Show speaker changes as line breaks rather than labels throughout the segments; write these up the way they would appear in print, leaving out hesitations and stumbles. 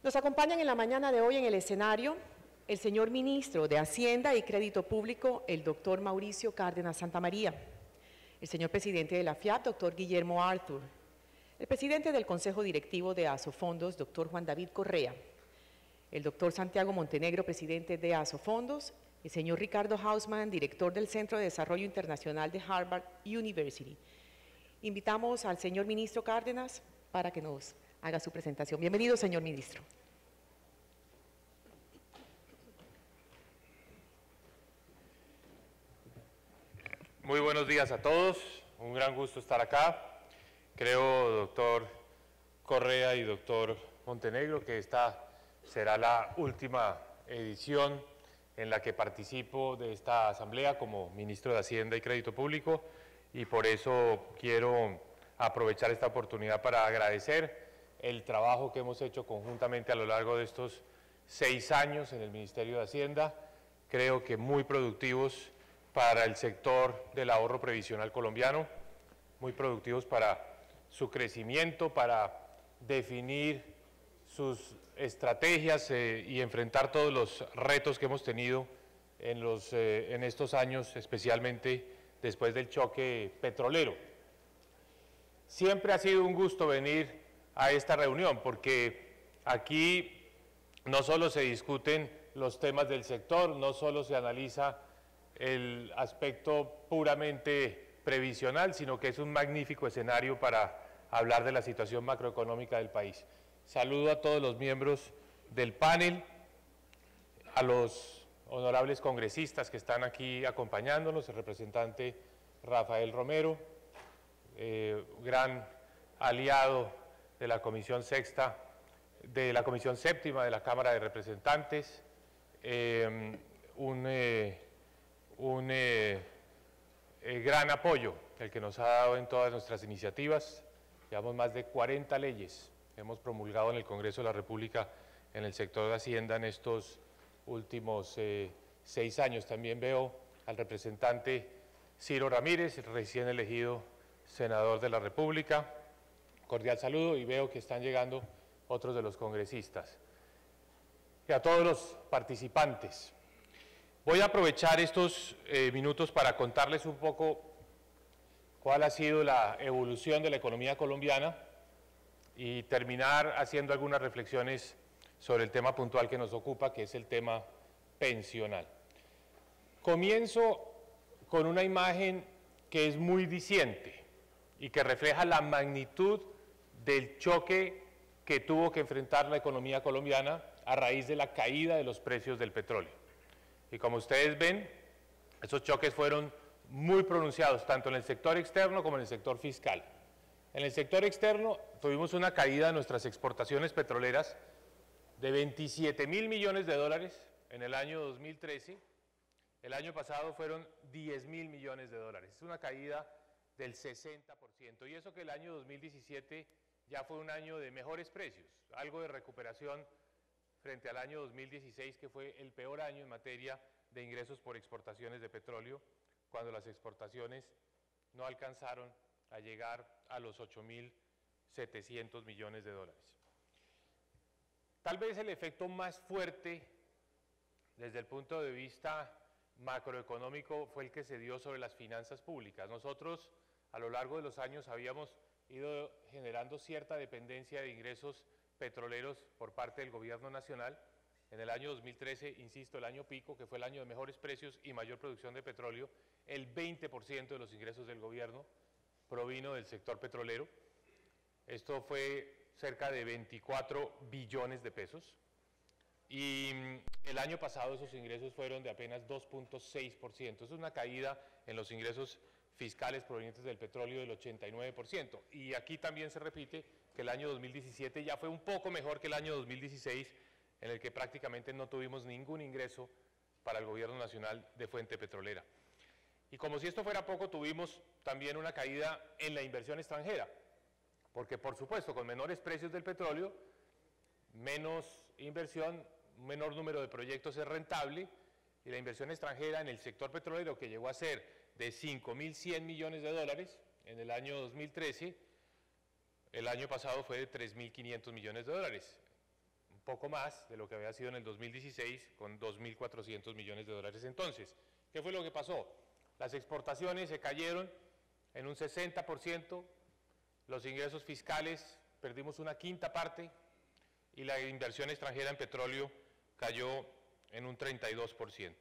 Nos acompañan en la mañana de hoy en el escenario el señor Ministro de Hacienda y Crédito Público, el doctor Mauricio Cárdenas Santamaría, el señor Presidente de la FIAP, doctor Guillermo Arthur, el Presidente del Consejo Directivo de Asofondos, doctor Juan David Correa, el doctor Santiago Montenegro, Presidente de Asofondos, el señor Ricardo Hausman, Director del Centro de Desarrollo Internacional de Harvard University. Invitamos al señor Ministro Cárdenas para que nos haga su presentación. Bienvenido, señor Ministro.
Muy buenos días a todos, un gran gusto estar acá. Creo, doctor Correa y doctor Montenegro, que esta será la última edición en la que participo de esta asamblea como Ministro de Hacienda y Crédito Público, y por eso quiero aprovechar esta oportunidad para agradecer el trabajo que hemos hecho conjuntamente a lo largo de estos 6 años en el Ministerio de Hacienda. Creo que muy productivos para el sector del ahorro previsional colombiano, muy productivos para su crecimiento, para definir sus estrategias y enfrentar todos los retos que hemos tenido en estos años, especialmente después del choque petrolero. Siempre ha sido un gusto venir a esta reunión porque aquí no solo se discuten los temas del sector, no solo se analiza el aspecto puramente previsional, sino que es un magnífico escenario para hablar de la situación macroeconómica del país. Saludo a todos los miembros del panel, a los honorables congresistas que están aquí acompañándonos, el representante Rafael Romero, gran aliado de la Comisión Séptima de la Cámara de Representantes, un gran apoyo el que nos ha dado en todas nuestras iniciativas. Llevamos más de 40 leyes que hemos promulgado en el Congreso de la República en el sector de Hacienda en estos últimos 6 años. También veo al representante Ciro Ramírez, recién elegido senador de la República. Cordial saludo, y veo que están llegando otros de los congresistas. Y a todos los participantes. Voy a aprovechar estos minutos para contarles un poco cuál ha sido la evolución de la economía colombiana y terminar haciendo algunas reflexiones sobre el tema puntual que nos ocupa, que es el tema pensional. Comienzo con una imagen que es muy diciente y que refleja la magnitud del choque que tuvo que enfrentar la economía colombiana a raíz de la caída de los precios del petróleo. Y como ustedes ven, esos choques fueron muy pronunciados, tanto en el sector externo como en el sector fiscal. En el sector externo tuvimos una caída de nuestras exportaciones petroleras de 27.000 millones de dólares en el año 2013. El año pasado fueron 10.000 millones de dólares. Es una caída del 60%. Y eso que el año 2017 ya fue un año de mejores precios, algo de recuperación frente al año 2016, que fue el peor año en materia de ingresos por exportaciones de petróleo, cuando las exportaciones no alcanzaron a llegar a los 8.700 millones de dólares. Tal vez el efecto más fuerte desde el punto de vista macroeconómico fue el que se dio sobre las finanzas públicas. Nosotros a lo largo de los años habíamos ido generando cierta dependencia de ingresos petroleros por parte del gobierno nacional. En el año 2013, insisto, el año pico, que fue el año de mejores precios y mayor producción de petróleo, el 20% de los ingresos del gobierno provino del sector petrolero. Esto fue cerca de 24 billones de pesos. Y el año pasado esos ingresos fueron de apenas 2.6%. Es una caída en los ingresos fiscales provenientes del petróleo del 89%. Y aquí también se repite que el año 2017 ya fue un poco mejor que el año 2016, en el que prácticamente no tuvimos ningún ingreso para el gobierno nacional de fuente petrolera. Y como si esto fuera poco, tuvimos también una caída en la inversión extranjera, porque por supuesto con menores precios del petróleo, menos inversión, menor número de proyectos es rentable, y la inversión extranjera en el sector petrolero, que llegó a ser de 5.100 millones de dólares en el año 2013, el año pasado fue de 3.500 millones de dólares, un poco más de lo que había sido en el 2016, con 2.400 millones de dólares. Entonces, ¿qué fue lo que pasó? Las exportaciones se cayeron en un 60%, los ingresos fiscales perdimos una quinta parte y la inversión extranjera en petróleo cayó en un 32%.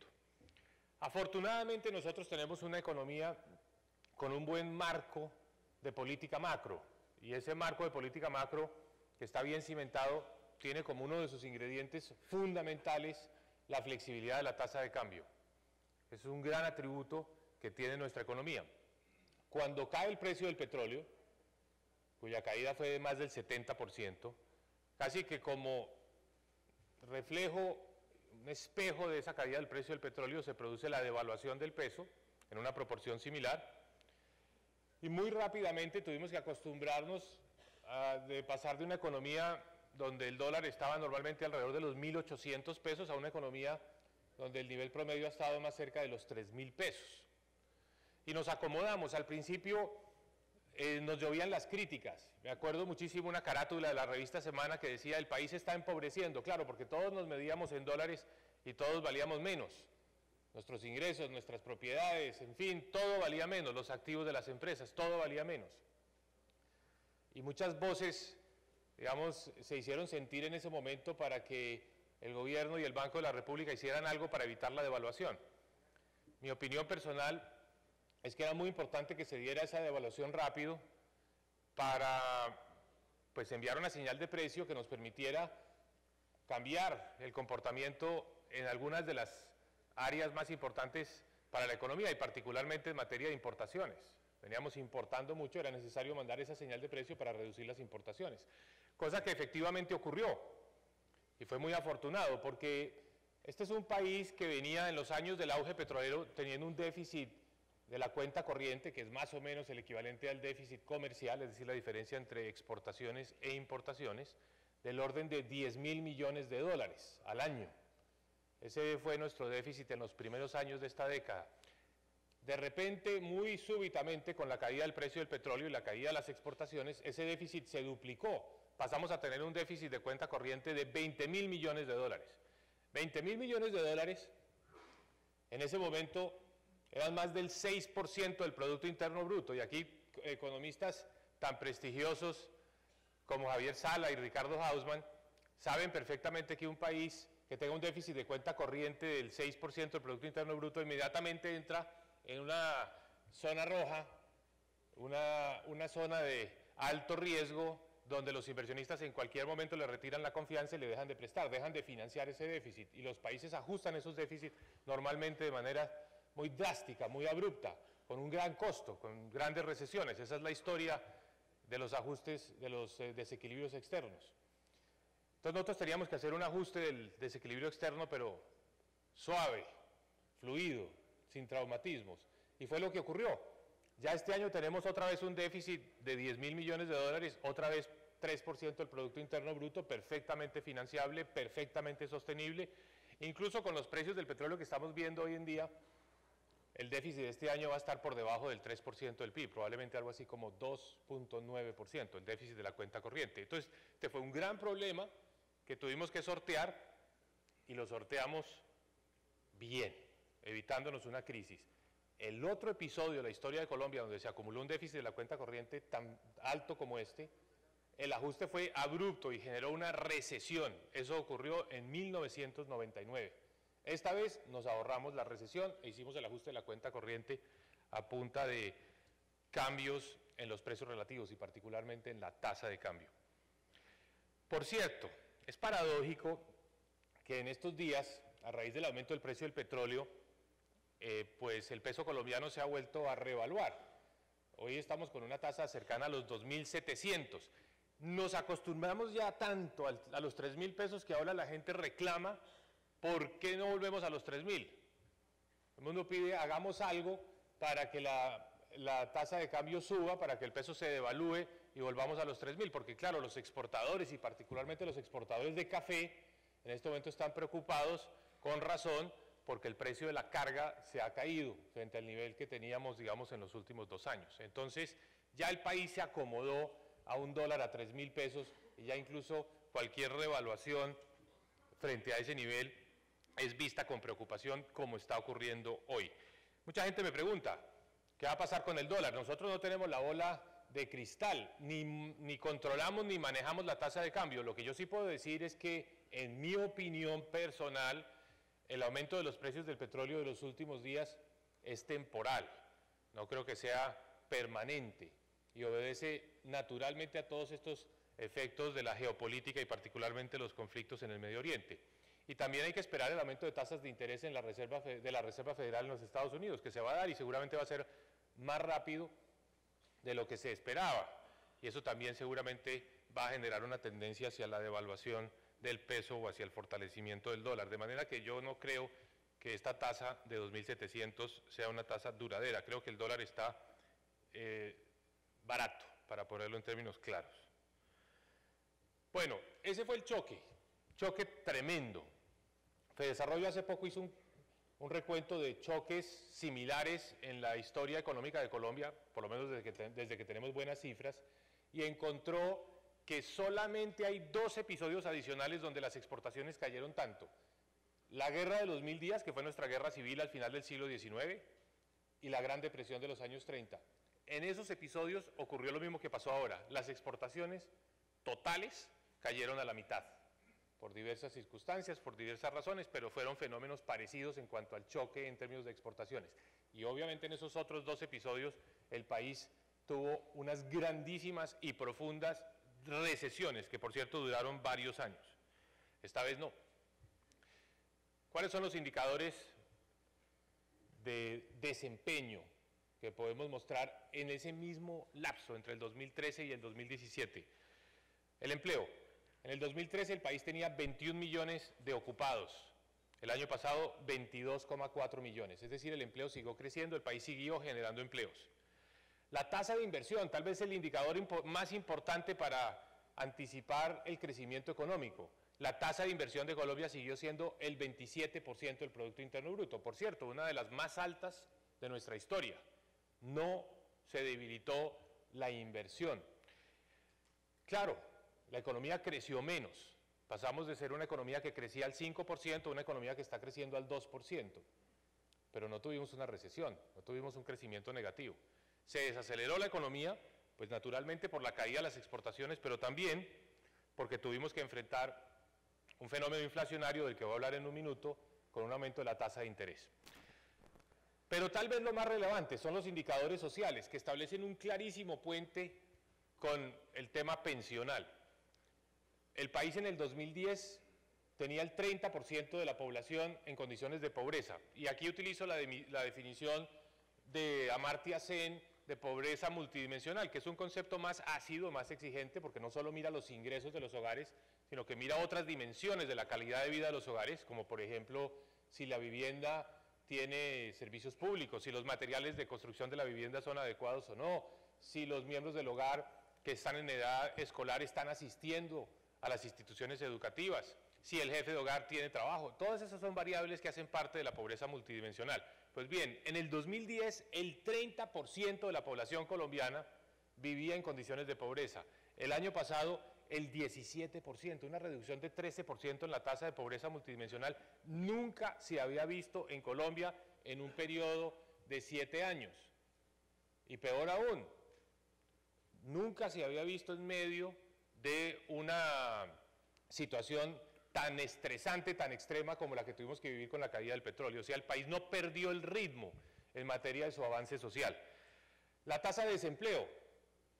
Afortunadamente nosotros tenemos una economía con un buen marco de política macro, y ese marco de política macro, que está bien cimentado, tiene como uno de sus ingredientes fundamentales la flexibilidad de la tasa de cambio. Es un gran atributo que tiene nuestra economía. Cuando cae el precio del petróleo, cuya caída fue de más del 70%, casi que como reflejo, un espejo de esa caída del precio del petróleo, se produce la devaluación del peso en una proporción similar, y muy rápidamente tuvimos que acostumbrarnos de pasar de una economía donde el dólar estaba normalmente alrededor de los 1.800 pesos a una economía donde el nivel promedio ha estado más cerca de los 3.000 pesos. Y nos acomodamos. Al principio nos llovían las críticas. Me acuerdo muchísimo una carátula de la revista Semana que decía: el país está empobreciendo. Claro, porque todos nos medíamos en dólares y todos valíamos menos. Nuestros ingresos, nuestras propiedades, en fin, todo valía menos. Los activos de las empresas, todo valía menos. Y muchas voces, digamos, se hicieron sentir en ese momento para que el gobierno y el Banco de la República hicieran algo para evitar la devaluación. Mi opinión personal es que era muy importante que se diera esa devaluación rápido para, pues, enviar una señal de precio que nos permitiera cambiar el comportamiento en algunas de las áreas más importantes para la economía y particularmente en materia de importaciones. Veníamos importando mucho, era necesario mandar esa señal de precio para reducir las importaciones, cosa que efectivamente ocurrió y fue muy afortunado porque este es un país que venía en los años del auge petrolero teniendo un déficit de la cuenta corriente, que es más o menos el equivalente al déficit comercial, es decir, la diferencia entre exportaciones e importaciones, del orden de 10.000 millones de dólares al año. Ese fue nuestro déficit en los primeros años de esta década. De repente, muy súbitamente, con la caída del precio del petróleo y la caída de las exportaciones, ese déficit se duplicó. Pasamos a tener un déficit de cuenta corriente de 20.000 millones de dólares. 20.000 millones de dólares, en ese momento, eran más del 6% del Producto Interno Bruto. Y aquí, economistas tan prestigiosos como Javier Sala y Ricardo Hausmann saben perfectamente que un país que tenga un déficit de cuenta corriente del 6% del Producto Interno Bruto inmediatamente entra en una zona roja, una zona de alto riesgo, donde los inversionistas en cualquier momento le retiran la confianza y le dejan de prestar, dejan de financiar ese déficit, y los países ajustan esos déficits normalmente de manera muy drástica, muy abrupta, con un gran costo, con grandes recesiones. Esa es la historia de los ajustes, de los desequilibrios externos. Entonces nosotros teníamos que hacer un ajuste del desequilibrio externo, pero suave, fluido, sin traumatismos, y fue lo que ocurrió. Ya este año tenemos otra vez un déficit de 10.000 millones de dólares, otra vez 3% del Producto Interno Bruto, perfectamente financiable, perfectamente sostenible. Incluso con los precios del petróleo que estamos viendo hoy en día, el déficit de este año va a estar por debajo del 3% del PIB, probablemente algo así como 2.9%, el déficit de la cuenta corriente. Entonces, este fue un gran problema que tuvimos que sortear y lo sorteamos bien, evitándonos una crisis. El otro episodio de la historia de Colombia donde se acumuló un déficit de la cuenta corriente tan alto como este, el ajuste fue abrupto y generó una recesión. Eso ocurrió en 1999. Esta vez nos ahorramos la recesión e hicimos el ajuste de la cuenta corriente a punta de cambios en los precios relativos y particularmente en la tasa de cambio. Por cierto, es paradójico que en estos días, a raíz del aumento del precio del petróleo, pues el peso colombiano se ha vuelto a revaluar. Hoy estamos con una tasa cercana a los 2.700. Nos acostumbramos ya tanto a los 3.000 pesos que ahora la gente reclama. ¿Por qué no volvemos a los 3.000? El mundo pide, hagamos algo para que la tasa de cambio suba, para que el peso se devalúe y volvamos a los 3.000, porque claro, los exportadores y particularmente los exportadores de café en este momento están preocupados, con razón, porque el precio de la carga se ha caído frente al nivel que teníamos, digamos, en los últimos 2 años. Entonces, ya el país se acomodó a un dólar a 3.000 pesos y ya incluso cualquier revaluación frente a ese nivel es vista con preocupación como está ocurriendo hoy. Mucha gente me pregunta, ¿qué va a pasar con el dólar? Nosotros no tenemos la bola de cristal, ni controlamos ni manejamos la tasa de cambio. Lo que yo sí puedo decir es que, en mi opinión personal, el aumento de los precios del petróleo de los últimos días es temporal. No creo que sea permanente y obedece naturalmente a todos estos efectos de la geopolítica y particularmente los conflictos en el Medio Oriente. Y también hay que esperar el aumento de tasas de interés en la Reserva Federal en los Estados Unidos, que se va a dar y seguramente va a ser más rápido de lo que se esperaba. Y eso también seguramente va a generar una tendencia hacia la devaluación del peso o hacia el fortalecimiento del dólar. De manera que yo no creo que esta tasa de 2.700 sea una tasa duradera. Creo que el dólar está barato, para ponerlo en términos claros. Bueno, ese fue el choque tremendo. Fedesarrollo hace poco hizo un recuento de choques similares en la historia económica de Colombia, por lo menos desde que tenemos buenas cifras, y encontró que solamente hay 2 episodios adicionales donde las exportaciones cayeron tanto. La guerra de los 1000 días, que fue nuestra guerra civil al final del siglo XIX, y la Gran Depresión de los años 30. En esos episodios ocurrió lo mismo que pasó ahora. Las exportaciones totales cayeron a la mitad, por diversas circunstancias, por diversas razones, pero fueron fenómenos parecidos en cuanto al choque en términos de exportaciones. Y obviamente en esos otros 2 episodios el país tuvo unas grandísimas y profundas recesiones, que por cierto duraron varios años. Esta vez no. ¿Cuáles son los indicadores de desempeño que podemos mostrar en ese mismo lapso entre el 2013 y el 2017? El empleo. En el 2013 el país tenía 21 millones de ocupados. El año pasado 22,4 millones. Es decir, el empleo siguió creciendo, el país siguió generando empleos. La tasa de inversión, tal vez el indicador más importante para anticipar el crecimiento económico. La tasa de inversión de Colombia siguió siendo el 27% del Producto Interno Bruto. Por cierto, una de las más altas de nuestra historia. No se debilitó la inversión. Claro, la economía creció menos. Pasamos de ser una economía que crecía al 5% a una economía que está creciendo al 2%. Pero no tuvimos una recesión, no tuvimos un crecimiento negativo. Se desaceleró la economía, pues naturalmente por la caída de las exportaciones, pero también porque tuvimos que enfrentar un fenómeno inflacionario del que voy a hablar en un minuto, con un aumento de la tasa de interés. Pero tal vez lo más relevante son los indicadores sociales, que establecen un clarísimo puente con el tema pensional. El país en el 2010 tenía el 30% de la población en condiciones de pobreza. Y aquí utilizo la definición de Amartya Sen de pobreza multidimensional, que es un concepto más ácido, más exigente, porque no solo mira los ingresos de los hogares, sino que mira otras dimensiones de la calidad de vida de los hogares, como por ejemplo, si la vivienda tiene servicios públicos, si los materiales de construcción de la vivienda son adecuados o no, si los miembros del hogar que están en edad escolar están asistiendo a las instituciones educativas, si el jefe de hogar tiene trabajo. Todas esas son variables que hacen parte de la pobreza multidimensional. Pues bien, en el 2010 el 30% de la población colombiana vivía en condiciones de pobreza. El año pasado el 17%, una reducción de 13% en la tasa de pobreza multidimensional. Nunca se había visto en Colombia en un periodo de 7 años. Y peor aún, nunca se había visto en medio de una situación tan estresante, tan extrema como la que tuvimos que vivir con la caída del petróleo. O sea, el país no perdió el ritmo en materia de su avance social. La tasa de desempleo,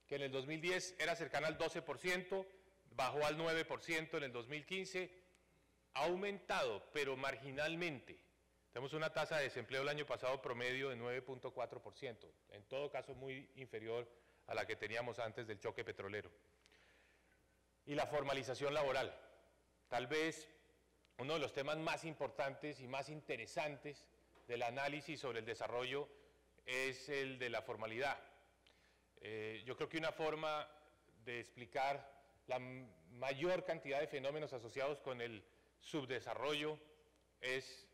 que en el 2010 era cercana al 12%, bajó al 9% en el 2015, ha aumentado, pero marginalmente. Tenemos una tasa de desempleo el año pasado promedio de 9,4%, en todo caso muy inferior a la que teníamos antes del choque petrolero. Y la formalización laboral, tal vez uno de los temas más importantes y más interesantes del análisis sobre el desarrollo es el de la formalidad. Yo creo que una forma de explicar la mayor cantidad de fenómenos asociados con el subdesarrollo es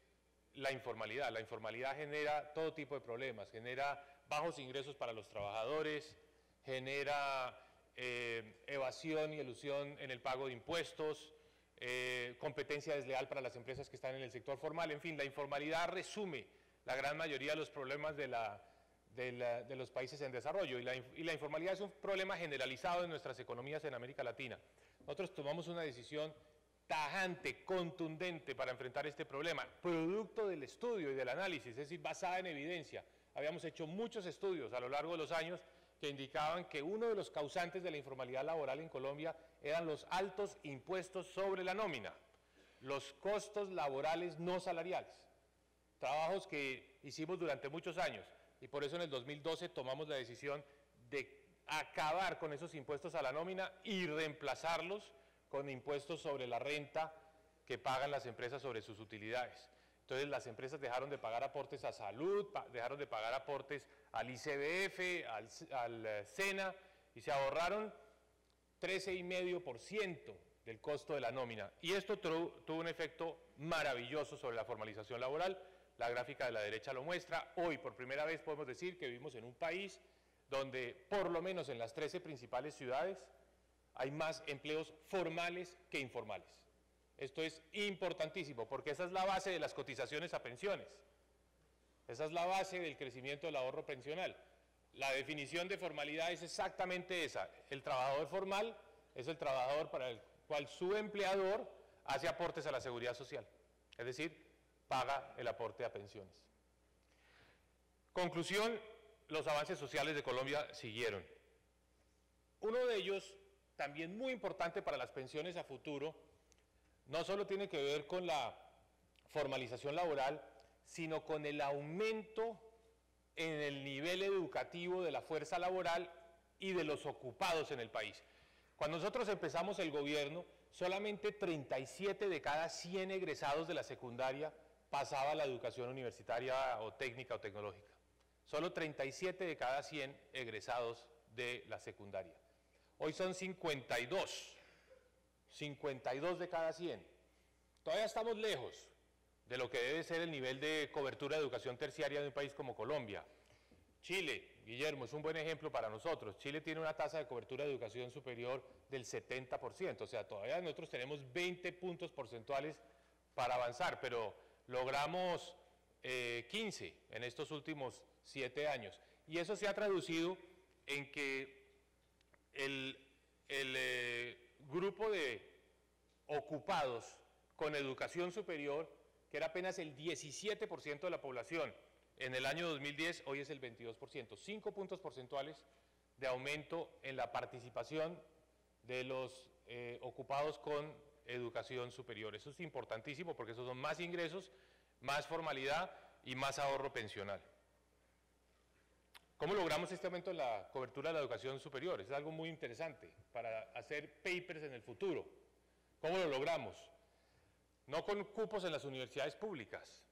la informalidad. La informalidad genera todo tipo de problemas, genera bajos ingresos para los trabajadores, genera evasión y elusión en el pago de impuestos, competencia desleal para las empresas que están en el sector formal. En fin, la informalidad resume la gran mayoría de los problemas de los países en desarrollo, y la informalidad es un problema generalizado en nuestras economías en América Latina. Nosotros tomamos una decisión tajante, contundente para enfrentar este problema, producto del estudio y del análisis, es decir, basada en evidencia. Habíamos hecho muchos estudios a lo largo de los años que indicaban que uno de los causantes de la informalidad laboral en Colombia eran los altos impuestos sobre la nómina, los costos laborales no salariales, trabajos que hicimos durante muchos años, y por eso en el 2012 tomamos la decisión de acabar con esos impuestos a la nómina y reemplazarlos con impuestos sobre la renta que pagan las empresas sobre sus utilidades. Entonces las empresas dejaron de pagar aportes a salud, dejaron de pagar aportes al ICBF, al SENA, y se ahorraron 13,5% del costo de la nómina. Y esto tuvo un efecto maravilloso sobre la formalización laboral. La gráfica de la derecha lo muestra. Hoy por primera vez podemos decir que vivimos en un país donde por lo menos en las 13 principales ciudades hay más empleos formales que informales. Esto es importantísimo porque esa es la base de las cotizaciones a pensiones. Esa es la base del crecimiento del ahorro pensional. La definición de formalidad es exactamente esa. El trabajador formal es el trabajador para el cual su empleador hace aportes a la seguridad social, es decir, paga el aporte a pensiones. Conclusión, los avances sociales de Colombia siguieron. Uno de ellos, también muy importante para las pensiones a futuro, no solo tiene que ver con la formalización laboral, sino con el aumento en el nivel educativo de la fuerza laboral y de los ocupados en el país. Cuando nosotros empezamos el gobierno, solamente 37 de cada 100 egresados de la secundaria pasaba a la educación universitaria o técnica o tecnológica. Solo 37 de cada 100 egresados de la secundaria. Hoy son 52 de cada 100. Todavía estamos lejos de lo que debe ser el nivel de cobertura de educación terciaria de un país como Colombia. Chile, Guillermo, es un buen ejemplo para nosotros. Chile tiene una tasa de cobertura de educación superior del 70%, o sea, todavía nosotros tenemos 20 puntos porcentuales para avanzar, pero logramos 15 en estos últimos 7 años. Y eso se ha traducido en que el grupo de ocupados con educación superior, que era apenas el 17% de la población en el año 2010, hoy es el 22%, 5 puntos porcentuales de aumento en la participación de los ocupados con educación superior. Eso es importantísimo porque esos son más ingresos, más formalidad y más ahorro pensional. ¿Cómo logramos este aumento en la cobertura de la educación superior? Es algo muy interesante para hacer papers en el futuro. ¿Cómo lo logramos? No con cupos en las universidades públicas.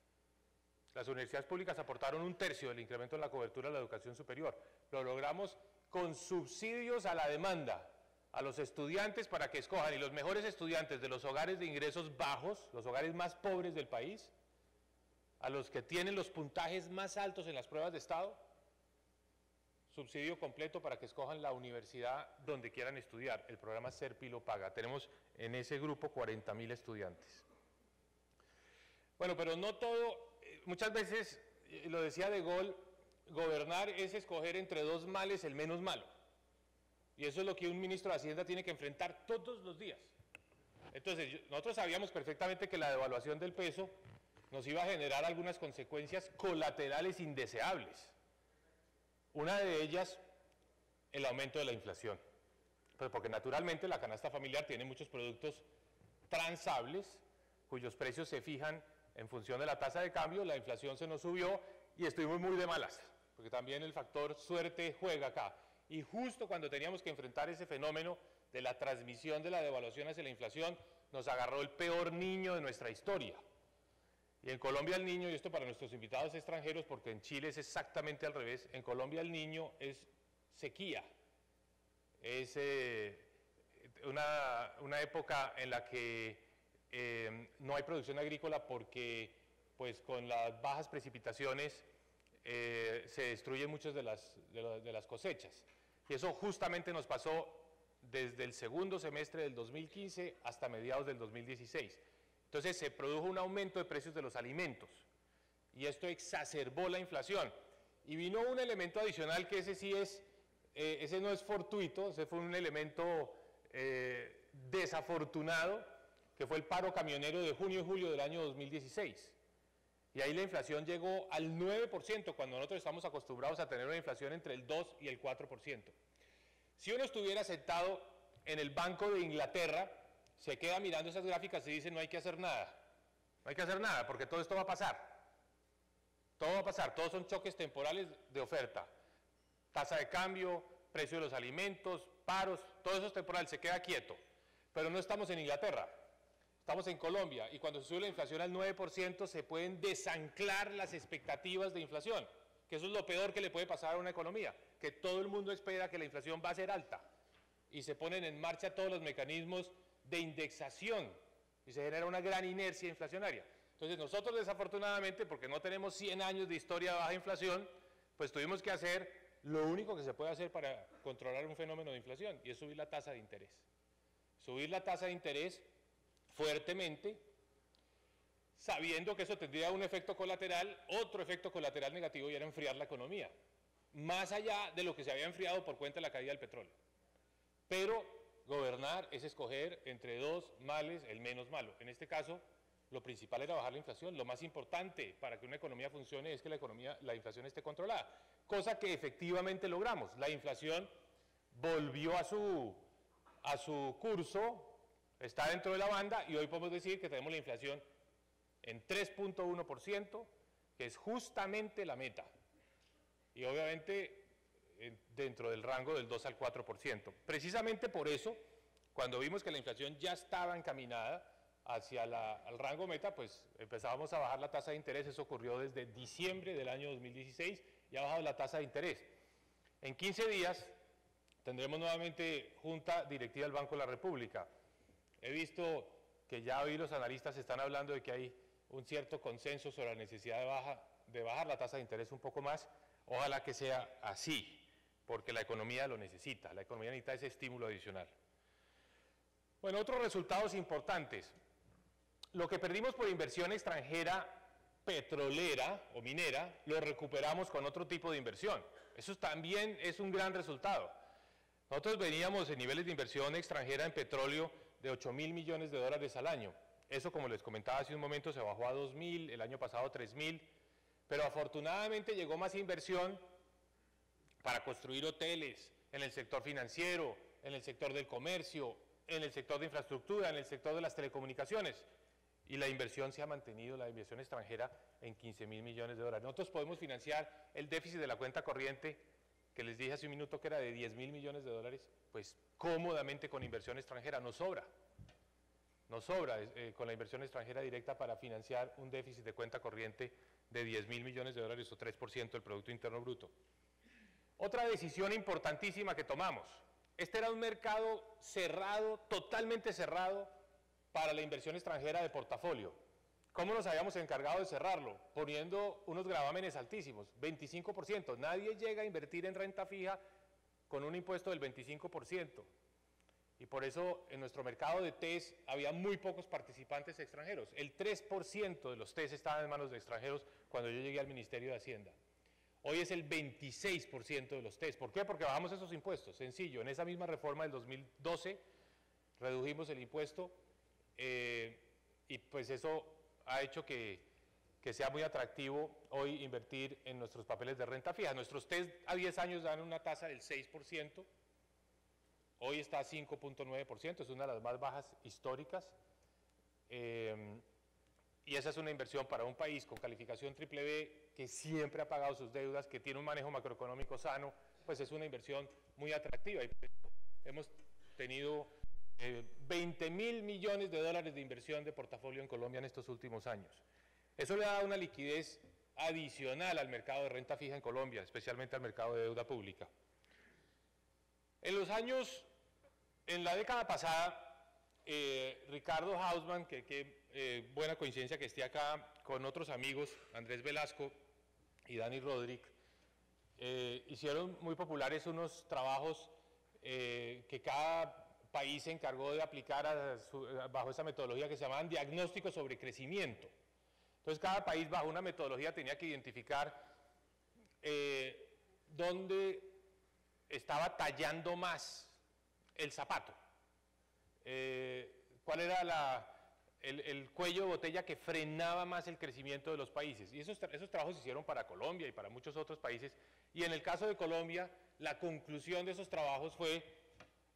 Las universidades públicas aportaron 1/3 del incremento en la cobertura de la educación superior. Lo logramos con subsidios a la demanda, a los estudiantes para que escojan, y los mejores estudiantes de los hogares de ingresos bajos, los hogares más pobres del país, a los que tienen los puntajes más altos en las pruebas de estado, subsidio completo para que escojan la universidad donde quieran estudiar. El programa SERPI lo paga. Tenemos en ese grupo 40.000 estudiantes. Bueno, pero no todo, muchas veces, lo decía De Gaulle, gobernar es escoger entre dos males el menos malo. Y eso es lo que un ministro de Hacienda tiene que enfrentar todos los días. Entonces, nosotros sabíamos perfectamente que la devaluación del peso nos iba a generar algunas consecuencias colaterales indeseables. Una de ellas, el aumento de la inflación. Pues porque naturalmente la canasta familiar tiene muchos productos transables, cuyos precios se fijan en función de la tasa de cambio. La inflación se nos subió y estuvimos muy de malas, porque también el factor suerte juega acá. Y justo cuando teníamos que enfrentar ese fenómeno de la transmisión de la devaluación hacia la inflación, nos agarró el peor niño de nuestra historia. Y en Colombia el niño, y esto para nuestros invitados extranjeros, porque en Chile es exactamente al revés, en Colombia el niño es sequía, es una época en la que no hay producción agrícola porque pues con las bajas precipitaciones se destruyen muchas de las cosechas. Y eso justamente nos pasó desde el segundo semestre del 2015 hasta mediados del 2016. Entonces se produjo un aumento de precios de los alimentos y esto exacerbó la inflación. Y vino un elemento adicional que ese no es fortuito, ese fue un elemento desafortunado, que fue el paro camionero de junio y julio del año 2016. Y ahí la inflación llegó al 9%, cuando nosotros estamos acostumbrados a tener una inflación entre el 2 y el 4%. Si uno estuviera sentado en el Banco de Inglaterra, se queda mirando esas gráficas y dice no hay que hacer nada. No hay que hacer nada porque todo esto va a pasar. Todo va a pasar, todos son choques temporales de oferta. Tasa de cambio, precio de los alimentos, paros, todo eso es temporal, se queda quieto. Pero no estamos en Inglaterra, estamos en Colombia y cuando se sube la inflación al 9% se pueden desanclar las expectativas de inflación, que eso es lo peor que le puede pasar a una economía, que todo el mundo espera que la inflación va a ser alta y se ponen en marcha todos los mecanismos de indexación y se genera una gran inercia inflacionaria. Entonces nosotros desafortunadamente, porque no tenemos 100 años de historia de baja inflación, pues tuvimos que hacer lo único que se puede hacer para controlar un fenómeno de inflación y es subir la tasa de interés. Subir la tasa de interés fuertemente, sabiendo que eso tendría un efecto colateral, otro efecto colateral negativo y era enfriar la economía, más allá de lo que se había enfriado por cuenta de la caída del petróleo. Pero gobernar es escoger entre dos males el menos malo. En este caso, lo principal era bajar la inflación. Lo más importante para que una economía funcione es que la inflación esté controlada, cosa que efectivamente logramos. La inflación volvió a su curso, está dentro de la banda y hoy podemos decir que tenemos la inflación en 3.1%, que es justamente la meta. Y obviamente dentro del rango del 2 al 4%. Precisamente por eso, cuando vimos que la inflación ya estaba encaminada hacia al rango meta, pues empezábamos a bajar la tasa de interés. Eso ocurrió desde diciembre del año 2016 y ha bajado la tasa de interés. En 15 días tendremos nuevamente junta directiva del Banco de la República. He visto que ya hoy los analistas están hablando de que hay un cierto consenso sobre la necesidad de bajar la tasa de interés un poco más. Ojalá que sea así, porque la economía lo necesita, la economía necesita ese estímulo adicional. Bueno, otros resultados importantes. Lo que perdimos por inversión extranjera petrolera o minera, lo recuperamos con otro tipo de inversión. Eso también es un gran resultado. Nosotros veníamos en niveles de inversión extranjera en petróleo de 8.000 millones de dólares al año. Eso, como les comentaba hace un momento, se bajó a 2.000, el año pasado 3.000, pero afortunadamente llegó más inversión para construir hoteles en el sector financiero, en el sector del comercio, en el sector de infraestructura, en el sector de las telecomunicaciones. Y la inversión se ha mantenido, la inversión extranjera, en 15.000 millones de dólares. Nosotros podemos financiar el déficit de la cuenta corriente, que les dije hace un minuto que era de 10.000 millones de dólares, pues cómodamente con inversión extranjera. Nos sobra con la inversión extranjera directa para financiar un déficit de cuenta corriente de 10.000 millones de dólares o 3% del Producto Interno Bruto. Otra decisión importantísima que tomamos. Este era un mercado cerrado, totalmente cerrado, para la inversión extranjera de portafolio. ¿Cómo nos habíamos encargado de cerrarlo? Poniendo unos gravámenes altísimos, 25%. Nadie llega a invertir en renta fija con un impuesto del 25%. Y por eso en nuestro mercado de TES había muy pocos participantes extranjeros. El 3% de los TES estaban en manos de extranjeros cuando yo llegué al Ministerio de Hacienda. Hoy es el 26% de los TES. ¿Por qué? Porque bajamos esos impuestos. Sencillo, en esa misma reforma del 2012 redujimos el impuesto y pues eso ha hecho que sea muy atractivo hoy invertir en nuestros papeles de renta fija. Nuestros TES a 10 años dan una tasa del 6%, hoy está a 5.9%, es una de las más bajas históricas. Y esa es una inversión para un país con calificación BBB que siempre ha pagado sus deudas, que tiene un manejo macroeconómico sano, pues es una inversión muy atractiva. Y hemos tenido 20.000 millones de dólares de inversión de portafolio en Colombia en estos últimos años. Eso le ha dado una liquidez adicional al mercado de renta fija en Colombia, especialmente al mercado de deuda pública. En la década pasada, Ricardo Hausmann, que buena coincidencia que esté acá con otros amigos, Andrés Velasco y Dani Rodríguez, hicieron muy populares unos trabajos que cada país se encargó de aplicar bajo esa metodología que se llamaban diagnósticos sobre crecimiento. Entonces cada país bajo una metodología tenía que identificar dónde estaba tallando más el zapato, cuál era el cuello de botella que frenaba más el crecimiento de los países. Y esos trabajos se hicieron para Colombia y para muchos otros países. Y en el caso de Colombia, la conclusión de esos trabajos fue: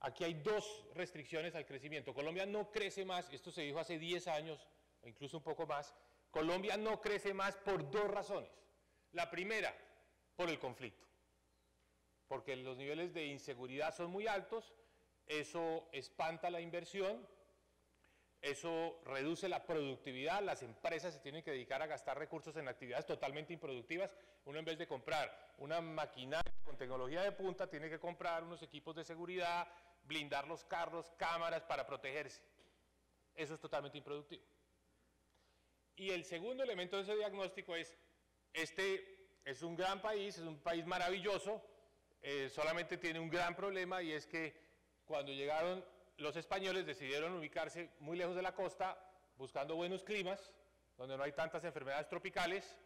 aquí hay dos restricciones al crecimiento. Colombia no crece más, esto se dijo hace 10 años, o incluso un poco más. Colombia no crece más por dos razones. La primera, por el conflicto, porque los niveles de inseguridad son muy altos, eso espanta la inversión, eso reduce la productividad, las empresas se tienen que dedicar a gastar recursos en actividades totalmente improductivas. Uno, en vez de comprar una maquinaria con tecnología de punta, tiene que comprar unos equipos de seguridad, blindar los carros, cámaras para protegerse. Eso es totalmente improductivo. Y el segundo elemento de ese diagnóstico es: este es un gran país, es un país maravilloso, solamente tiene un gran problema, y es que cuando llegaron los españoles decidieron ubicarse muy lejos de la costa, buscando buenos climas, donde no hay tantas enfermedades tropicales,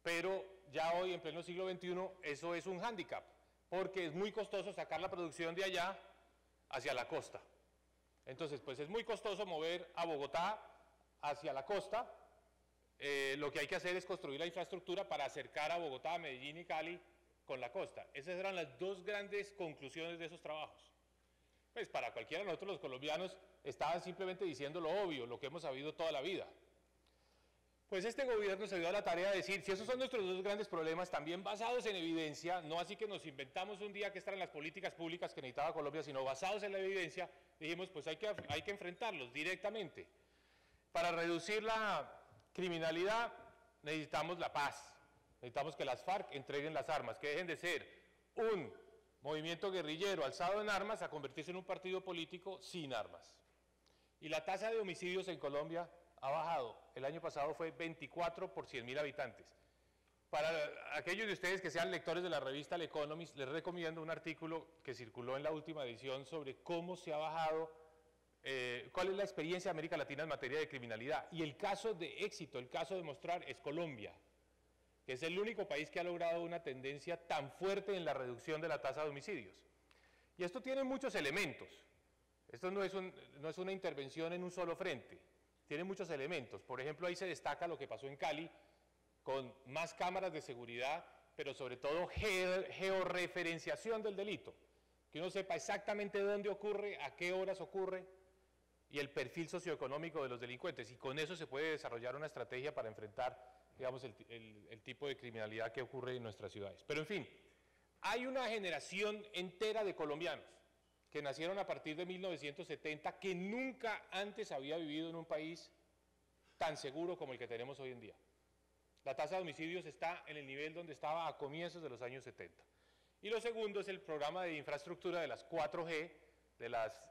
pero ya hoy, en pleno siglo XXI, eso es un hándicap, porque es muy costoso sacar la producción de allá hacia la costa. Entonces, pues es muy costoso mover a Bogotá hacia la costa. Lo que hay que hacer es construir la infraestructura para acercar a Bogotá, Medellín y Cali con la costa. Esas eran las dos grandes conclusiones de esos trabajos. Pues para cualquiera de nosotros, los colombianos, estaban simplemente diciendo lo obvio, lo que hemos sabido toda la vida. Pues este gobierno se dio a la tarea de decir: si esos son nuestros dos grandes problemas, también basados en evidencia, no así que nos inventamos un día que estas eran las políticas públicas que necesitaba Colombia, sino basados en la evidencia, dijimos, pues hay que enfrentarlos directamente. Para reducir la criminalidad necesitamos la paz, necesitamos que las FARC entreguen las armas, que dejen de ser un movimiento guerrillero alzado en armas a convertirse en un partido político sin armas. Y la tasa de homicidios en Colombia ha bajado. El año pasado fue 24 por 100.000 habitantes. Para aquellos de ustedes que sean lectores de la revista El Economist, les recomiendo un artículo que circuló en la última edición sobre cómo se ha bajado, cuál es la experiencia de América Latina en materia de criminalidad. Y el caso de éxito, el caso de mostrar, es Colombia, que es el único país que ha logrado una tendencia tan fuerte en la reducción de la tasa de homicidios. Y esto tiene muchos elementos. Esto no es una intervención en un solo frente, tiene muchos elementos. Por ejemplo, ahí se destaca lo que pasó en Cali, con más cámaras de seguridad, pero sobre todo georreferenciación del delito, que uno sepa exactamente dónde ocurre, a qué horas ocurre, y el perfil socioeconómico de los delincuentes, y con eso se puede desarrollar una estrategia para enfrentar, digamos, el tipo de criminalidad que ocurre en nuestras ciudades. Pero en fin, hay una generación entera de colombianos que nacieron a partir de 1970 que nunca antes había vivido en un país tan seguro como el que tenemos hoy en día. La tasa de homicidios está en el nivel donde estaba a comienzos de los años 70. Y lo segundo es el programa de infraestructura de las 4G, de las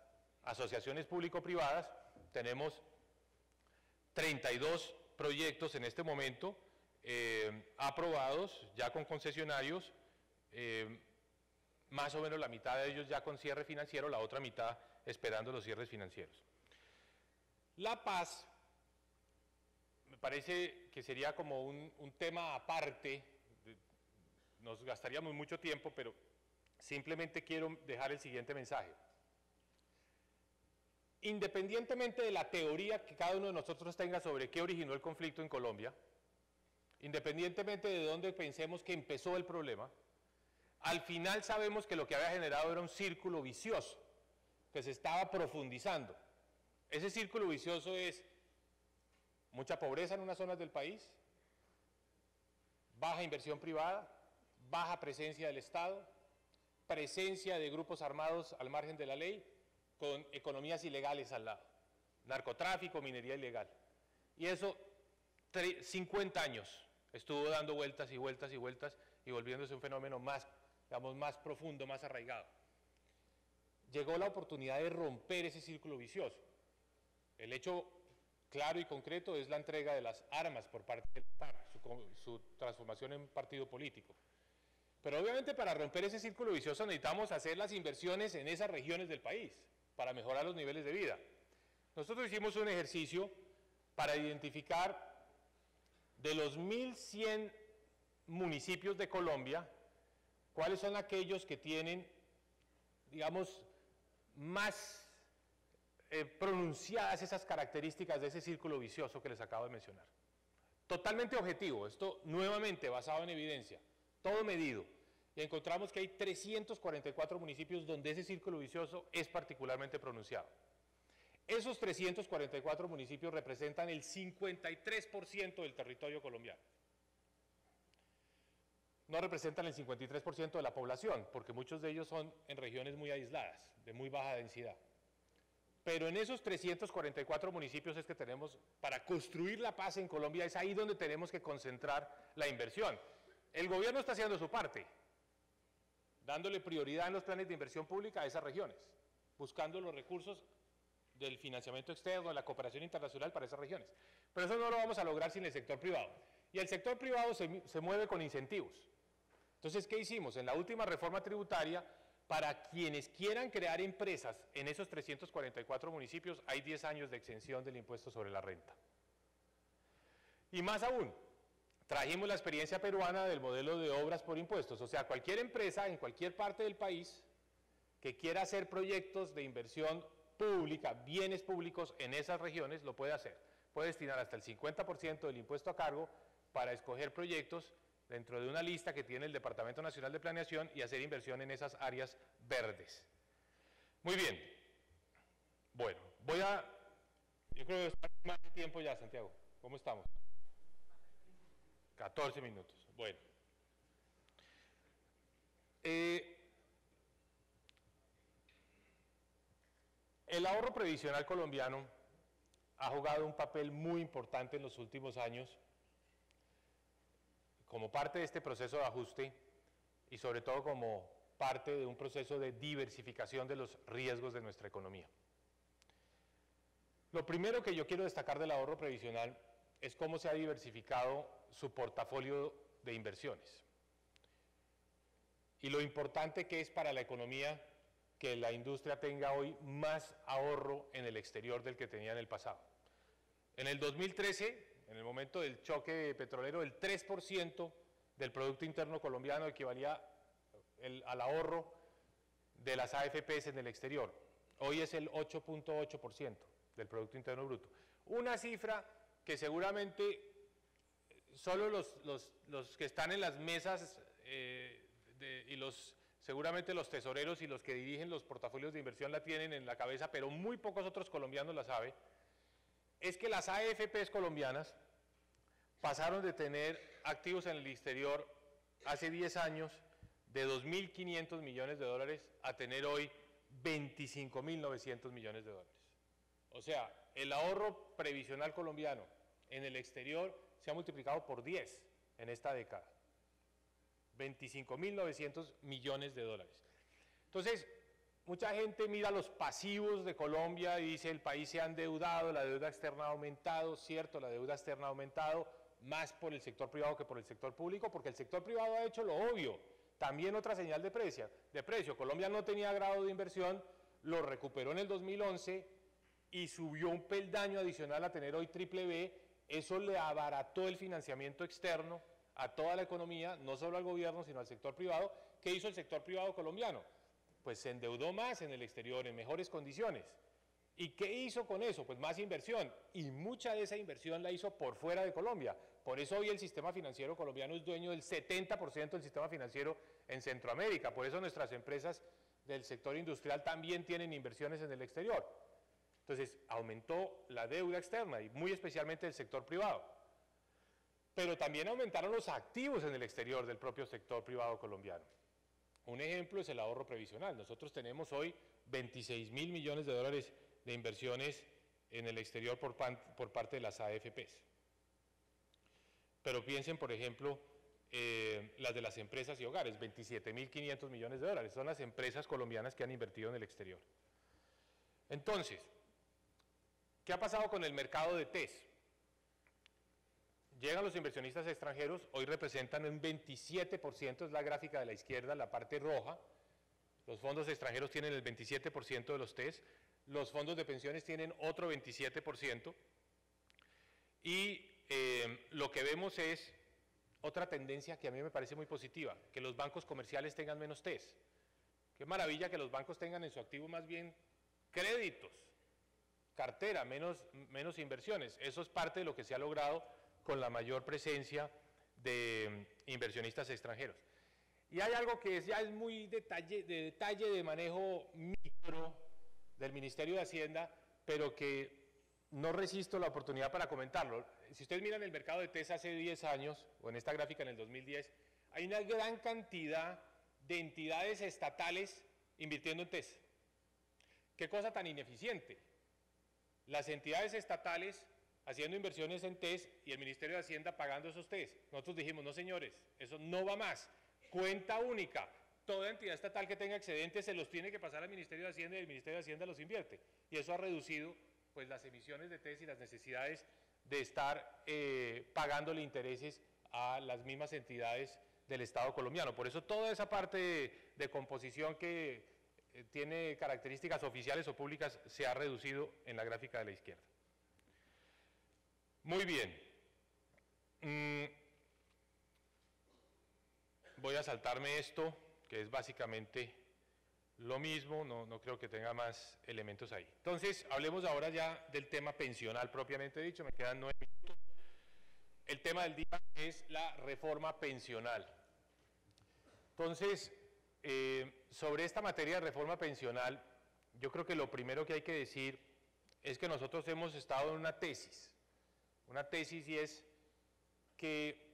asociaciones público-privadas. Tenemos 32 proyectos en este momento aprobados, ya con concesionarios, más o menos la mitad de ellos ya con cierre financiero, la otra mitad esperando los cierres financieros. La paz me parece que sería como un tema aparte, nos gastaríamos mucho tiempo, pero simplemente quiero dejar el siguiente mensaje. Independientemente de la teoría que cada uno de nosotros tenga sobre qué originó el conflicto en Colombia, independientemente de dónde pensemos que empezó el problema, al final sabemos que lo que había generado era un círculo vicioso, que se estaba profundizando. Ese círculo vicioso es mucha pobreza en unas zonas del país, baja inversión privada, baja presencia del Estado, presencia de grupos armados al margen de la ley, con economías ilegales al lado, narcotráfico, minería ilegal. Y eso 50 años estuvo dando vueltas y vueltas y vueltas y volviéndose un fenómeno más, digamos, más profundo, más arraigado. Llegó la oportunidad de romper ese círculo vicioso. El hecho claro y concreto es la entrega de las armas por parte del FARC, su transformación en partido político. Pero obviamente para romper ese círculo vicioso necesitamos hacer las inversiones en esas regiones del país para mejorar los niveles de vida. Nosotros hicimos un ejercicio para identificar de los 1.100 municipios de Colombia, cuáles son aquellos que tienen, digamos, más pronunciadas esas características de ese círculo vicioso que les acabo de mencionar. Totalmente objetivo, esto nuevamente basado en evidencia, todo medido, y encontramos que hay 344 municipios donde ese círculo vicioso es particularmente pronunciado. Esos 344 municipios representan el 53% del territorio colombiano. No representan el 53% de la población, porque muchos de ellos son en regiones muy aisladas, de muy baja densidad. Pero en esos 344 municipios es que tenemos, para construir la paz en Colombia, es ahí donde tenemos que concentrar la inversión. El gobierno está haciendo su parte, dándole prioridad en los planes de inversión pública a esas regiones, buscando los recursos del financiamiento externo, de la cooperación internacional para esas regiones. Pero eso no lo vamos a lograr sin el sector privado. Y el sector privado se mueve con incentivos. Entonces, ¿qué hicimos? En la última reforma tributaria, para quienes quieran crear empresas en esos 344 municipios, hay 10 años de exención del impuesto sobre la renta. Y más aún, trajimos la experiencia peruana del modelo de obras por impuestos, o sea, cualquier empresa en cualquier parte del país que quiera hacer proyectos de inversión pública, bienes públicos en esas regiones, lo puede hacer. Puede destinar hasta el 50% del impuesto a cargo para escoger proyectos dentro de una lista que tiene el Departamento Nacional de Planeación y hacer inversión en esas áreas verdes. Muy bien. Bueno, yo creo que está más de tiempo ya, Santiago. ¿Cómo estamos? 14 minutos. Bueno. El ahorro previsional colombiano ha jugado un papel muy importante en los últimos años como parte de este proceso de ajuste y sobre todo como parte de un proceso de diversificación de los riesgos de nuestra economía. Lo primero que yo quiero destacar del ahorro previsional es cómo se ha diversificado su portafolio de inversiones y lo importante que es para la economía que la industria tenga hoy más ahorro en el exterior del que tenía en el pasado. En el 2013, en el momento del choque petrolero, el 3% del Producto Interno colombiano equivalía al ahorro de las AFPs en el exterior. Hoy es el 8.8% del Producto Interno Bruto. Una cifra que seguramente solo los que están en las mesas seguramente los tesoreros y los que dirigen los portafolios de inversión la tienen en la cabeza, pero muy pocos otros colombianos la saben, es que las AFPs colombianas pasaron de tener activos en el exterior hace 10 años de 2.500 millones de dólares a tener hoy 25.900 millones de dólares. O sea, el ahorro previsional colombiano en el exterior se ha multiplicado por 10 en esta década. 25.900 millones de dólares. Entonces, mucha gente mira los pasivos de Colombia y dice el país se ha endeudado, la deuda externa ha aumentado, cierto, la deuda externa ha aumentado más por el sector privado que por el sector público, porque el sector privado ha hecho lo obvio. También otra señal de precio. Colombia no tenía grado de inversión, lo recuperó en el 2011 y subió un peldaño adicional a tener hoy BBB, eso le abarató el financiamiento externo a toda la economía, no solo al gobierno, sino al sector privado. ¿Qué hizo el sector privado colombiano? Pues se endeudó más en el exterior, en mejores condiciones. ¿Y qué hizo con eso? Pues más inversión, y mucha de esa inversión la hizo por fuera de Colombia. Por eso hoy el sistema financiero colombiano es dueño del 70% del sistema financiero en Centroamérica. Por eso nuestras empresas del sector industrial también tienen inversiones en el exterior. Entonces, aumentó la deuda externa, y muy especialmente el sector privado. Pero también aumentaron los activos en el exterior del propio sector privado colombiano. Un ejemplo es el ahorro previsional. Nosotros tenemos hoy 26.000 millones de dólares de inversiones en el exterior por parte de las AFPs. Pero piensen, por ejemplo, las de las empresas y hogares, 27.500 millones de dólares. Son las empresas colombianas que han invertido en el exterior. Entonces, ¿qué ha pasado con el mercado de TES? llegan los inversionistas extranjeros, hoy representan un 27%, es la gráfica de la izquierda, la parte roja. Los fondos extranjeros tienen el 27% de los TES, los fondos de pensiones tienen otro 27%, y lo que vemos es otra tendencia que a mí me parece muy positiva, que los bancos comerciales tengan menos TES. Qué maravilla que los bancos tengan en su activo más bien créditos, cartera, menos inversiones. Eso es parte de lo que se ha logrado con la mayor presencia de inversionistas extranjeros. Y hay algo que ya es muy detalle de manejo micro del Ministerio de Hacienda, pero que no resisto la oportunidad para comentarlo. Si ustedes miran el mercado de TES hace 10 años, o en esta gráfica en el 2010, hay una gran cantidad de entidades estatales invirtiendo en TES. ¿Qué cosa tan ineficiente? Las entidades estatales haciendo inversiones en TES y el Ministerio de Hacienda pagando esos TES. Nosotros dijimos, no señores, eso no va más. Cuenta única. Toda entidad estatal que tenga excedentes se los tiene que pasar al Ministerio de Hacienda y el Ministerio de Hacienda los invierte. Y eso ha reducido pues, las emisiones de TES y las necesidades de estar pagándole intereses a las mismas entidades del Estado colombiano. Por eso toda esa parte de composición que tiene características oficiales o públicas se ha reducido en la gráfica de la izquierda. Muy bien. Voy a saltarme esto, que es básicamente lo mismo, no creo que tenga más elementos ahí. Entonces, hablemos ahora ya del tema pensional propiamente dicho, me quedan 9 minutos. El tema del día es la reforma pensional. Entonces, sobre esta materia de reforma pensional, yo creo que lo primero que hay que decir es que nosotros hemos estado en una tesis y es que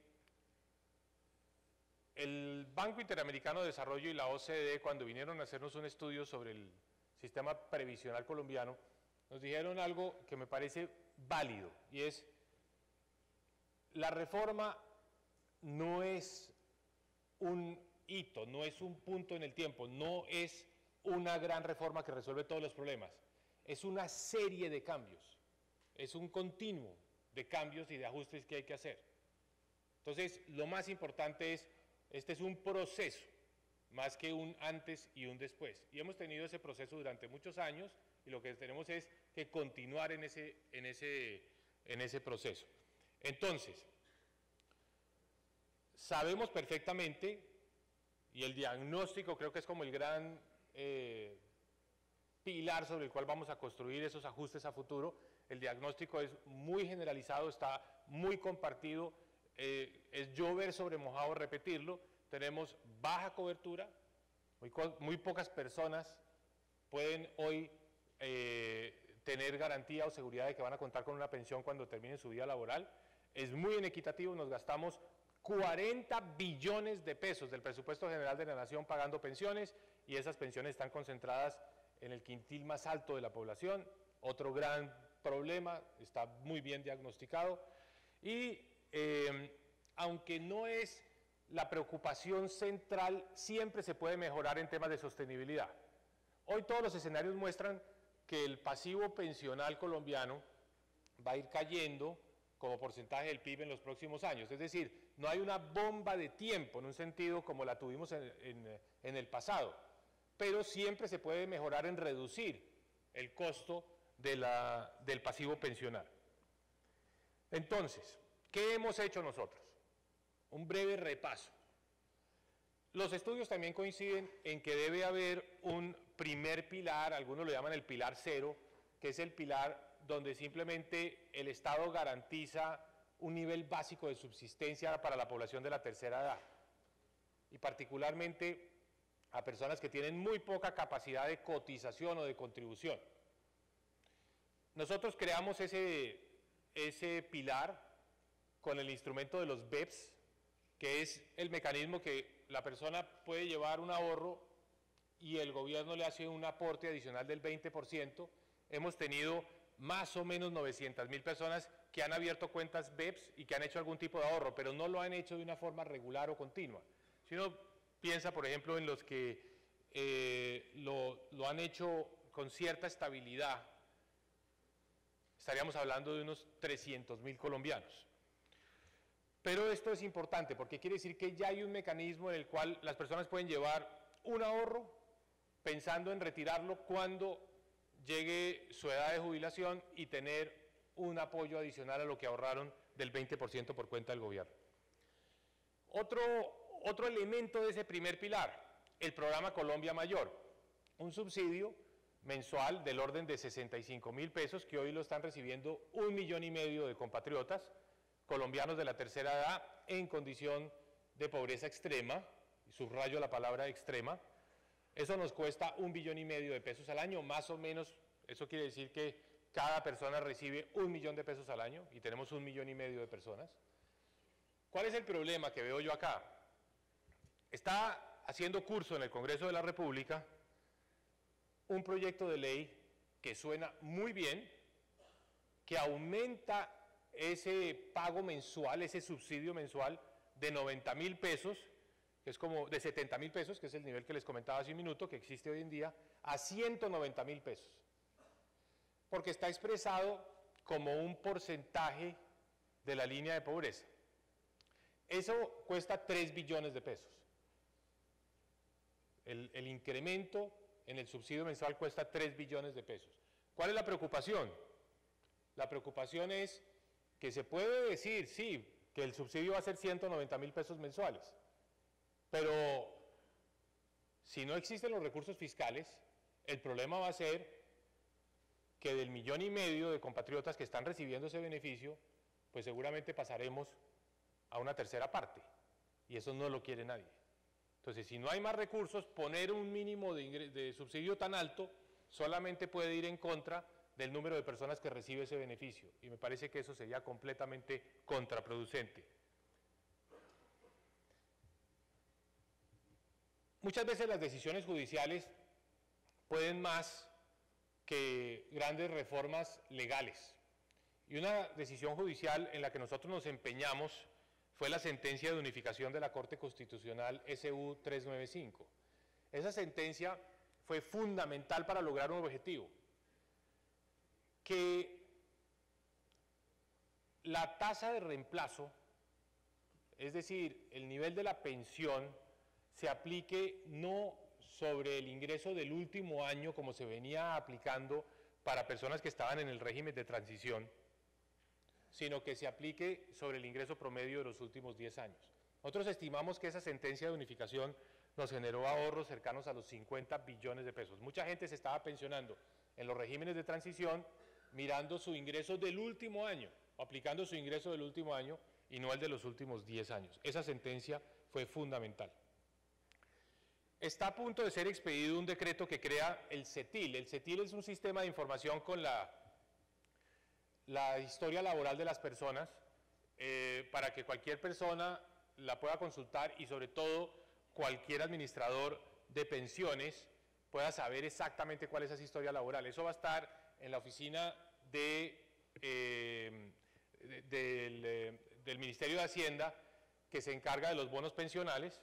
el Banco Interamericano de Desarrollo y la OCDE, cuando vinieron a hacernos un estudio sobre el sistema previsional colombiano, nos dijeron algo que me parece válido, y es: la reforma no es un hito, no es un punto en el tiempo, no es una gran reforma que resuelve todos los problemas, es una serie de cambios, es un continuo de cambios y de ajustes que hay que hacer. Entonces, lo más importante es, este es un proceso, más que un antes y un después, y hemos tenido ese proceso durante muchos años, y lo que tenemos es que continuar en ese proceso. Entonces, sabemos perfectamente, y el diagnóstico creo que es como el gran pilar sobre el cual vamos a construir esos ajustes a futuro. El diagnóstico es muy generalizado, está muy compartido, es llover sobre mojado repetirlo. Tenemos baja cobertura, muy pocas personas pueden hoy tener garantía o seguridad de que van a contar con una pensión cuando terminen su vida laboral. Es muy inequitativo, nos gastamos 40 billones de pesos del presupuesto general de la nación pagando pensiones, y esas pensiones están concentradas en el quintil más alto de la población. Otro gran problema, está muy bien diagnosticado, y aunque no es la preocupación central, siempre se puede mejorar en temas de sostenibilidad. Hoy todos los escenarios muestran que el pasivo pensional colombiano va a ir cayendo como porcentaje del PIB en los próximos años. Es decir, no hay una bomba de tiempo en un sentido como la tuvimos en el pasado, pero siempre se puede mejorar en reducir el costo del pasivo pensional. Entonces, ¿qué hemos hecho nosotros? Un breve repaso. Los estudios también coinciden en que debe haber un primer pilar, algunos lo llaman el pilar cero, que es el pilar donde simplemente el Estado garantiza un nivel básico de subsistencia para la población de la tercera edad, y particularmente a personas que tienen muy poca capacidad de cotización o de contribución. Nosotros creamos ese pilar con el instrumento de los BEPS, que es el mecanismo que la persona puede llevar un ahorro y el gobierno le hace un aporte adicional del 20%. Hemos tenido más o menos 900.000 personas que han abierto cuentas BEPS y que han hecho algún tipo de ahorro, pero no lo han hecho de una forma regular o continua. Si uno piensa, por ejemplo, en los que lo han hecho con cierta estabilidad, estaríamos hablando de unos 300.000 colombianos. Pero esto es importante porque quiere decir que ya hay un mecanismo en el cual las personas pueden llevar un ahorro pensando en retirarlo cuando llegue su edad de jubilación y tener un apoyo adicional a lo que ahorraron del 20% por cuenta del gobierno. Otro elemento de ese primer pilar, el programa Colombia Mayor, un subsidio mensual del orden de 65.000 pesos que hoy lo están recibiendo 1,5 millones de compatriotas colombianos de la tercera edad en condición de pobreza extrema, y subrayo la palabra extrema. Eso nos cuesta 1,5 millones de pesos al año, más o menos. Eso quiere decir que cada persona recibe 1 millón de pesos al año y tenemos 1,5 millones de personas. ¿Cuál es el problema que veo yo acá? Está haciendo curso en el Congreso de la República un proyecto de ley que suena muy bien, que aumenta ese pago mensual, ese subsidio mensual de 90.000 pesos, que es como de 70.000 pesos, que es el nivel que les comentaba hace un minuto, que existe hoy en día, a 190.000 pesos. Porque está expresado como un porcentaje de la línea de pobreza. Eso cuesta 3 billones de pesos. El incremento en el subsidio mensual cuesta 3 billones de pesos. ¿Cuál es la preocupación? La preocupación es que se puede decir, sí, que el subsidio va a ser 190.000 pesos mensuales, pero si no existen los recursos fiscales, el problema va a ser que del 1,5 millones de compatriotas que están recibiendo ese beneficio, pues seguramente pasaremos a una tercera parte, y eso no lo quiere nadie. Entonces, si no hay más recursos, poner un mínimo de subsidio tan alto solamente puede ir en contra del número de personas que recibe ese beneficio, y me parece que eso sería completamente contraproducente. Muchas veces las decisiones judiciales pueden más que grandes reformas legales, y una decisión judicial en la que nosotros nos empeñamos fue la sentencia de unificación de la Corte Constitucional SU 395. Esa sentencia fue fundamental para lograr un objetivo, que la tasa de reemplazo, es decir, el nivel de la pensión, se aplique no sobre el ingreso del último año como se venía aplicando para personas que estaban en el régimen de transición, sino que se aplique sobre el ingreso promedio de los últimos 10 años. Nosotros estimamos que esa sentencia de unificación nos generó ahorros cercanos a los 50 billones de pesos. Mucha gente se estaba pensionando en los regímenes de transición mirando su ingreso del último año, o aplicando su ingreso del último año y no el de los últimos 10 años. Esa sentencia fue fundamental. Está a punto de ser expedido un decreto que crea el CETIL. El CETIL es un sistema de información con la historia laboral de las personas, para que cualquier persona la pueda consultar y sobre todo cualquier administrador de pensiones pueda saber exactamente cuál es esa historia laboral. Eso va a estar en la oficina del Ministerio de Hacienda, que se encarga de los bonos pensionales,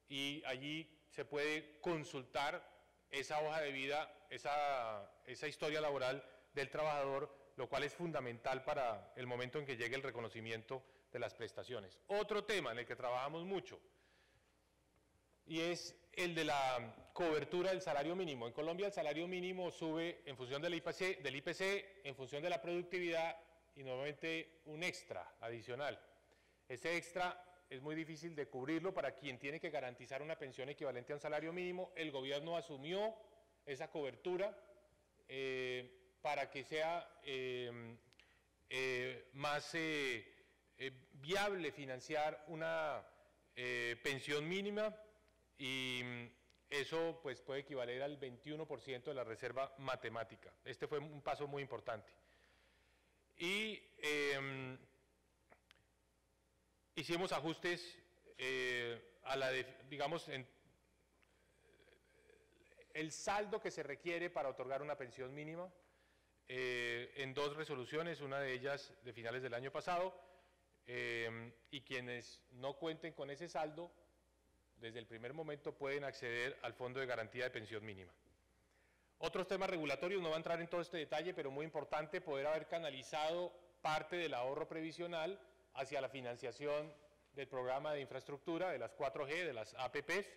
y allí se puede consultar esa hoja de vida, esa historia laboral del trabajador, lo cual es fundamental para el momento en que llegue el reconocimiento de las prestaciones. Otro tema en el que trabajamos mucho, y es el de la cobertura del salario mínimo. En Colombia el salario mínimo sube en función del IPC, en función de la productividad y normalmente un extra adicional. Ese extra es muy difícil de cubrirlo para quien tiene que garantizar una pensión equivalente a un salario mínimo. El gobierno asumió esa cobertura para que sea más viable financiar una pensión mínima, y eso pues puede equivaler al 21% de la reserva matemática. Este fue un paso muy importante. Y hicimos ajustes digamos, el saldo que se requiere para otorgar una pensión mínima, en 2 resoluciones, una de ellas de finales del año pasado, y quienes no cuenten con ese saldo, desde el primer momento pueden acceder al Fondo de Garantía de Pensión Mínima. Otros temas regulatorios, no voy a entrar en todo este detalle, pero muy importante poder haber canalizado parte del ahorro previsional hacia la financiación del programa de infraestructura, de las 4G, de las APPs.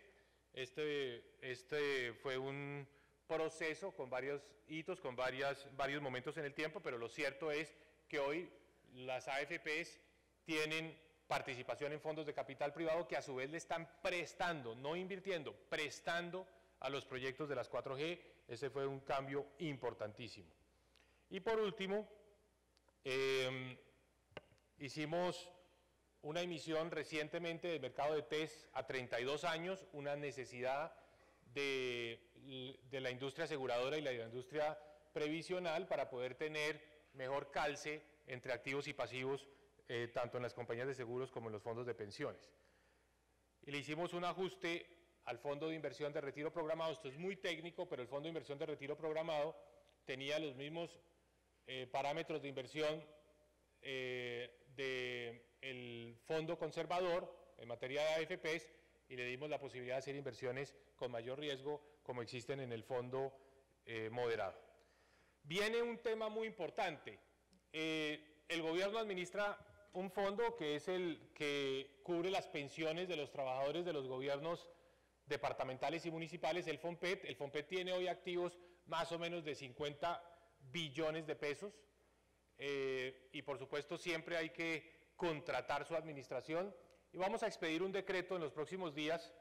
Este fue un proceso con varios hitos, con varios momentos en el tiempo, pero lo cierto es que hoy las AFPs tienen participación en fondos de capital privado que a su vez le están prestando, no invirtiendo, prestando a los proyectos de las 4G. Ese fue un cambio importantísimo. Y por último, hicimos una emisión recientemente del mercado de TES a 32 años, una necesidad de la industria aseguradora y la industria previsional para poder tener mejor calce entre activos y pasivos, tanto en las compañías de seguros como en los fondos de pensiones. Y le hicimos un ajuste al fondo de inversión de retiro programado. Esto es muy técnico, pero el fondo de inversión de retiro programado tenía los mismos parámetros de inversión del fondo conservador en materia de AFPs, y le dimos la posibilidad de hacer inversiones con mayor riesgo como existen en el fondo moderado. Viene un tema muy importante. El gobierno administra un fondo que es el que cubre las pensiones de los trabajadores de los gobiernos departamentales y municipales, el FONPET. El FONPET tiene hoy activos más o menos de 50 billones de pesos y por supuesto siempre hay que contratar su administración, y vamos a expedir un decreto en los próximos días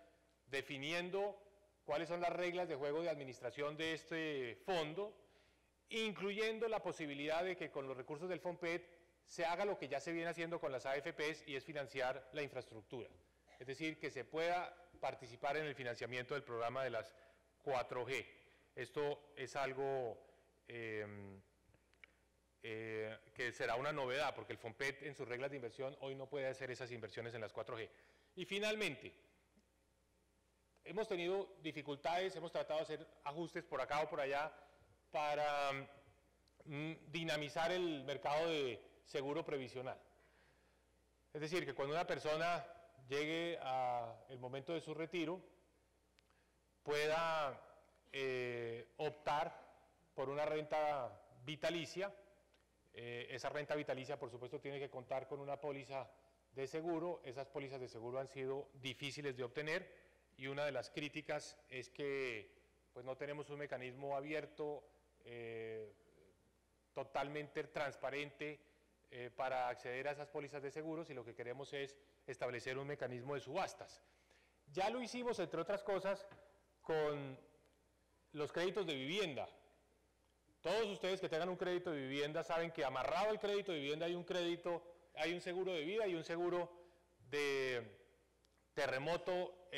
definiendo cuáles son las reglas de juego de administración de este fondo, incluyendo la posibilidad de que con los recursos del FONPET se haga lo que ya se viene haciendo con las AFPs, y es financiar la infraestructura. Es decir, que se pueda participar en el financiamiento del programa de las 4G. Esto es algo que será una novedad, porque el FONPET en sus reglas de inversión hoy no puede hacer esas inversiones en las 4G. Y finalmente, hemos tenido dificultades, hemos tratado de hacer ajustes por acá o por allá para dinamizar el mercado de seguro previsional. Es decir, que cuando una persona llegue al momento de su retiro, pueda optar por una renta vitalicia. Esa renta vitalicia, por supuesto, tiene que contar con una póliza de seguro. Esas pólizas de seguro han sido difíciles de obtener, y una de las críticas es que pues, no tenemos un mecanismo abierto, totalmente transparente para acceder a esas pólizas de seguros, y lo que queremos es establecer un mecanismo de subastas. Ya lo hicimos, entre otras cosas, con los créditos de vivienda. Todos ustedes que tengan un crédito de vivienda saben que amarrado al crédito de vivienda hay un seguro de vida y un seguro de terremoto,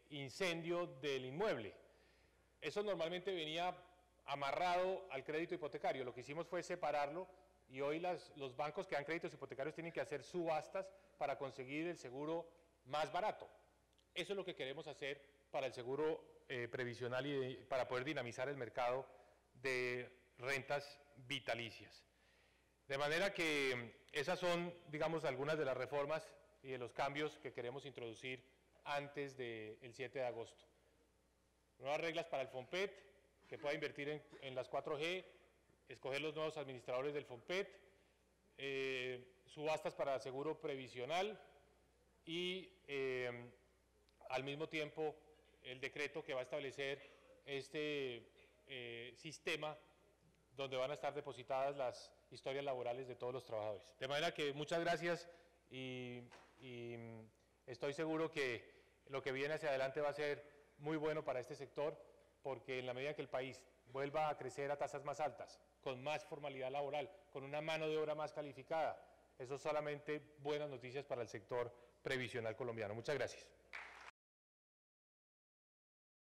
incendio del inmueble. Eso normalmente venía amarrado al crédito hipotecario. Lo que hicimos fue separarlo, y hoy los bancos que dan créditos hipotecarios tienen que hacer subastas para conseguir el seguro más barato. Eso es lo que queremos hacer para el seguro previsional y para poder dinamizar el mercado de rentas vitalicias. De manera que esas son, digamos, algunas de las reformas y de los cambios que queremos introducir antes del 7 de agosto. Nuevas reglas para el FONPET, que pueda invertir en las 4G, escoger los nuevos administradores del FONPET, subastas para seguro previsional y al mismo tiempo el decreto que va a establecer este sistema donde van a estar depositadas las historias laborales de todos los trabajadores. De manera que muchas gracias, y estoy seguro que lo que viene hacia adelante va a ser muy bueno para este sector, porque en la medida que el país vuelva a crecer a tasas más altas, con más formalidad laboral, con una mano de obra más calificada, eso es solamente buenas noticias para el sector previsional colombiano. Muchas gracias.